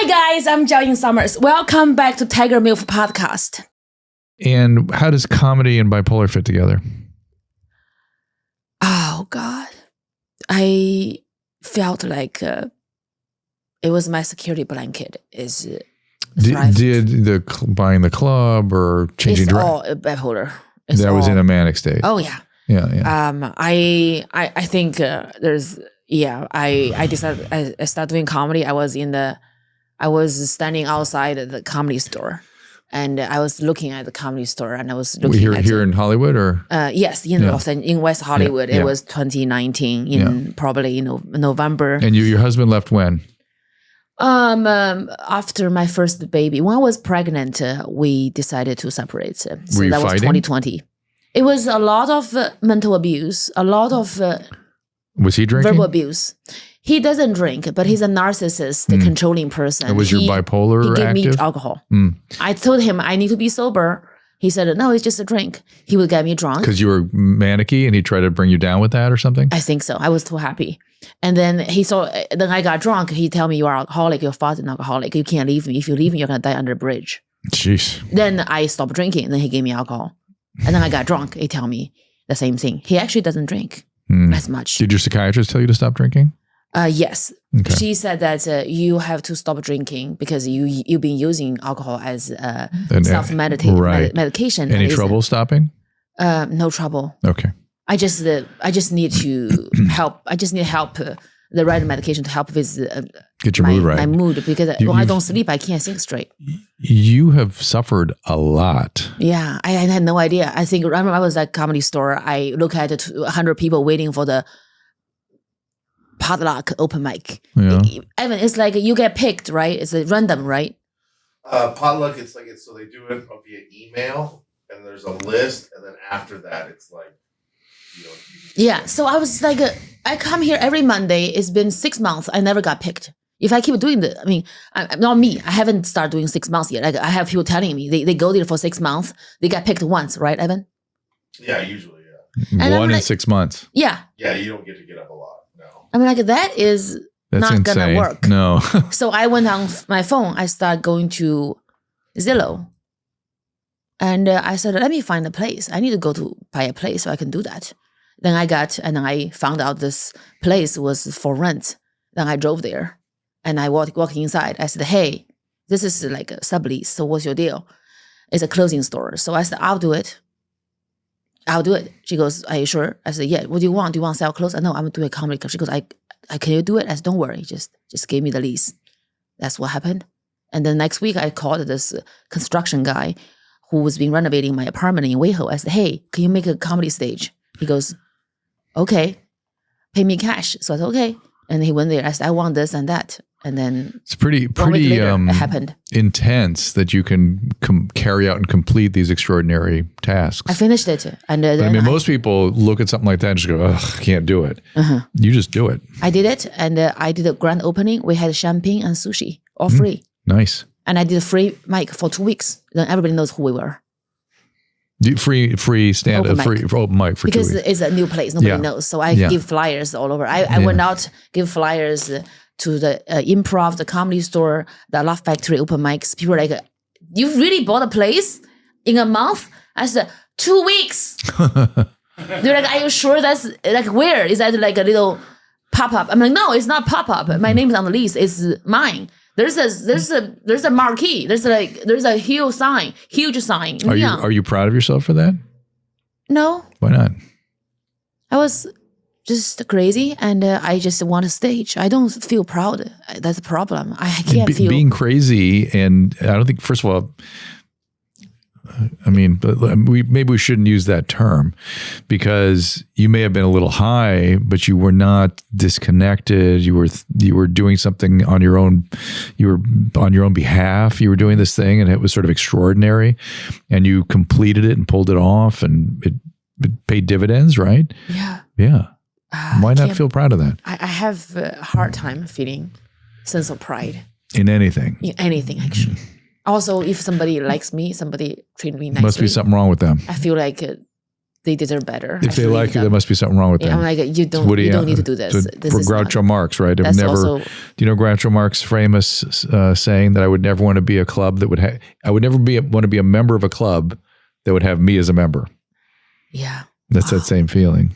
Hi guys, I'm Jiaoying Summers. Welcome back to Tiger MILF Podcast. And how does comedy and bipolar fit together? Oh God. I felt like it was my security blanket. Did the buying the club or changing It's all bipolar. That was in a manic state. Oh yeah. Yeah. I think I decided I started doing comedy. I was standing outside the comedy store, and I was looking at the comedy store, and I was looking here in Hollywood, or yes, in West Hollywood. It was 2019 probably November. And your husband left when? After my first baby, when I was pregnant, we decided to separate. So Were you that was fighting? 2020. It was a lot of mental abuse, a lot of was he drinking? verbal abuse. He doesn't drink, but he's a narcissist, controlling person. And was your bipolar He gave active? me alcohol. I told him I need to be sober. He said, no, it's just a drink. He would get me drunk. Because you were manicky and he tried to bring you down with that or something? I think so. I was too happy. And then then I got drunk. He told me, you are alcoholic, your father's an alcoholic. You can't leave me. If you leave me, you're going to die under a bridge. Jeez. Then I stopped drinking. Then he gave me alcohol. And then I got drunk. He told me the same thing. He actually doesn't drink as much. Did your psychiatrist tell you to stop drinking? Yes. Okay. She said that you have to stop drinking because you've been using alcohol as medication. Any trouble stopping? No trouble. Okay. I just need to help. I just need help, the right medication to help with get your mood right. My mood, because when I don't sleep, I can't think straight. You have suffered a lot. Yeah, I had no idea. I remember I was at comedy store. I look at 100 people waiting for the potluck open mic. Yeah. Evan, it's like you get picked, right? It's random, right? Potluck, so they do it via email, and there's a list, and then after that, it's like, Yeah. So I was like, I come here every Monday. It's been 6 months. I never got picked. If I keep doing not me. I haven't started doing 6 months yet. Like I have people telling me they go there for 6 months. They got picked once, right, Evan? Yeah, usually, yeah. And One in 6 months. Yeah. Yeah, you don't get up a lot. No. I'm like, that is That's not insane. gonna work. No. So I went on my phone. I started going to Zillow. And I said, let me find a place. I need to go to buy a place so I can do that. Then I found out this place was for rent. Then I drove there and I walked inside. I said, hey, this is like a sublease. So what's your deal? It's a clothing store. So I said, I'll do it. She goes, are you sure? I said, yeah. What do you want? Do you want to sell clothes? No, I'm doing a comedy club. She goes, can you do it? I said, don't worry. Just give me the lease. That's what happened. And then next week I called this construction guy who was been renovating my apartment in WeHo. I said, hey, can you make a comedy stage? He goes, okay, pay me cash. So I said, okay. And he went there. I said, I want this and that. And then it's pretty later, it happened. Intense that you can carry out and complete these extraordinary tasks. I finished it. And then most people look at something like that and just go, ugh, can't do it. You just do it. I did it. And I did a grand opening. We had champagne and sushi, all free. Nice. And I did a free mic for 2 weeks. Then everybody knows who we were. Free stand open free open mic for 2 weeks. Because it's a new place. Nobody knows. So I give flyers all over. I went out, give flyers to the Improv, the Comedy Store, the Laugh Factory open mics. People were like, you really bought a place in a month? I said, 2 weeks. They're like, are you sure that's like where? Is that like a little pop-up? I'm like, no, it's not pop-up. My name's on the lease. It's mine. There's a marquee. There's a huge sign. Are you proud of yourself for that? No. Why not? I was just crazy, and I just want a stage. I don't feel proud. That's a problem. I can't feel being crazy, and I don't think. First of all, maybe we shouldn't use that term, because you may have been a little high, but you were not disconnected. You were doing something on your own. You were on your own behalf. You were doing this thing, and it was sort of extraordinary, and you completed it and pulled it off, and it paid dividends, right? Yeah. Yeah. Why not feel proud of that? I have a hard time feeling sense of pride in anything. In anything, actually. Also, if somebody likes me, somebody treat me nicely. Must be something wrong with them. I feel like they deserve better. If they like you, there must be something wrong with them. I'm like, you don't need to do this. This for is Groucho not, Marx, right? that's Do also, you know Groucho Marx' famous saying that I would never want to be a club that would have, I would never want to be a member of a club that would have me as a member. yeah. That's that same feeling.